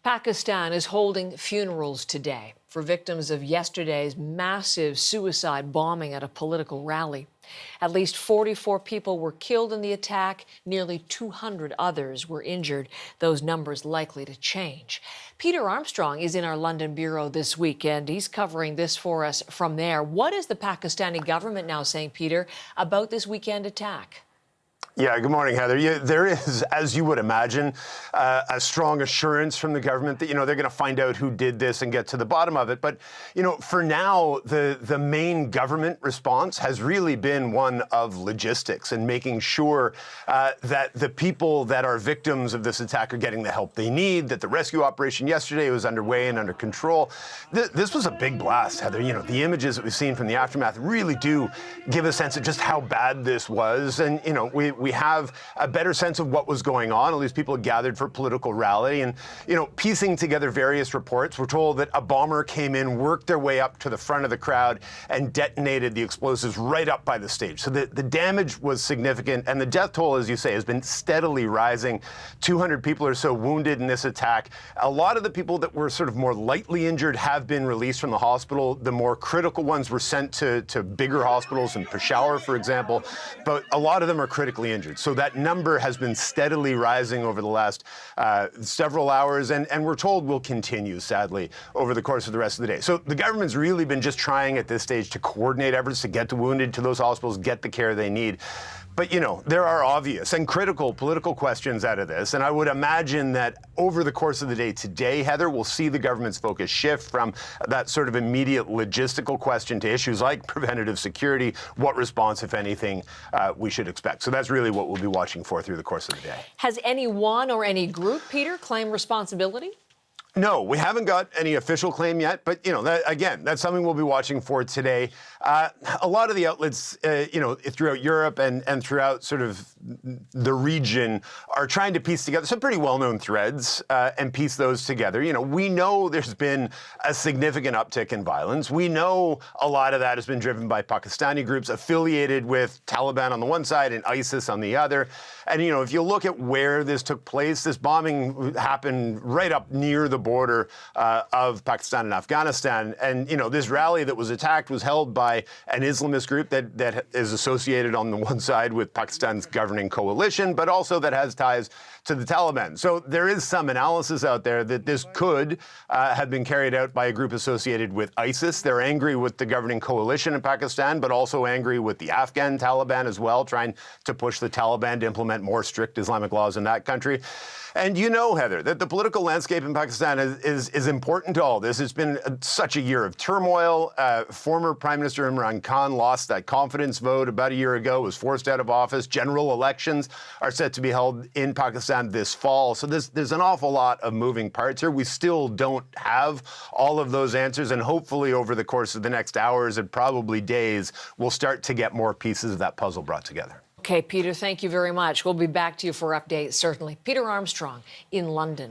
Pakistan is holding funerals today for victims of yesterday's massive suicide bombing at a political rally. At least 44 people were killed in the attack. Nearly 200 others were injured. Those numbers likely to change. Peter Armstrong is in our London bureau this weekend. He's covering this for us from there. What is the Pakistani government now saying, Peter, about this weekend attack? Yeah, good morning, Heather. There is, as you would imagine, a strong assurance from the government that, they're going to find out who did this and get to the bottom of it. But, for now, the main government response has really been one of logistics and making sure that the people that are victims of this attack are getting the help they need, that the rescue operation yesterday was underway and under control. This was a big blast, Heather. The images that we've seen from the aftermath really do give a sense of just how bad this was. And, we have a better sense of what was going on. All these people gathered for a political rally and, piecing together various reports, we're told that a bomber came in, worked their way up to the front of the crowd and detonated the explosives right up by the stage. So the damage was significant, and the death toll, as you say, has been steadily rising. 200 people or so wounded in this attack. A lot of the people that were sort of more lightly injured have been released from the hospital. The more critical ones were sent to bigger hospitals in Peshawar, for example, but a lot of them are critically injured. So that number has been steadily rising over the last several hours, and we're told will continue, sadly, over the course of the rest of the day. So the government's really been just trying at this stage to coordinate efforts to get the wounded to those hospitals, get the care they need. But, there are obvious and critical political questions out of this. And I would imagine that over the course of the day today, Heather, we'll see the government's focus shift from that sort of immediate logistical question to issues like preventative security, what response, if anything, we should expect. So that's really what we'll be watching for through the course of the day. Has anyone or any group, Peter, claimed responsibility? No, we haven't got any official claim yet, but, that's something we'll be watching for today. A lot of the outlets, throughout Europe and throughout sort of the region are trying to piece together some pretty well-known threads and piece those together. We know there's been a significant uptick in violence. We know a lot of that has been driven by Pakistani groups affiliated with Taliban on the one side and ISIS on the other. And, if you look at where this took place, this bombing happened right up near the border of Pakistan and Afghanistan. And, this rally that was attacked was held by an Islamist group that is associated on the one side with Pakistan's governing coalition, but also that has ties to the Taliban. So there is some analysis out there that this could have been carried out by a group associated with ISIS. They're angry with the governing coalition in Pakistan, but also angry with the Afghan Taliban as well, trying to push the Taliban to implement more strict Islamic laws in that country. And Heather, that the political landscape in Pakistan is important to all this. It's been such a year of turmoil. Former Prime Minister Imran Khan lost that confidence vote about a year ago, was forced out of office. General elections are set to be held in Pakistan this fall. So there's an awful lot of moving parts here. We still don't have all of those answers. And hopefully over the course of the next hours and probably days, we'll start to get more pieces of that puzzle brought together. Okay, Peter, thank you very much. We'll be back to you for updates, certainly. Peter Armstrong in London.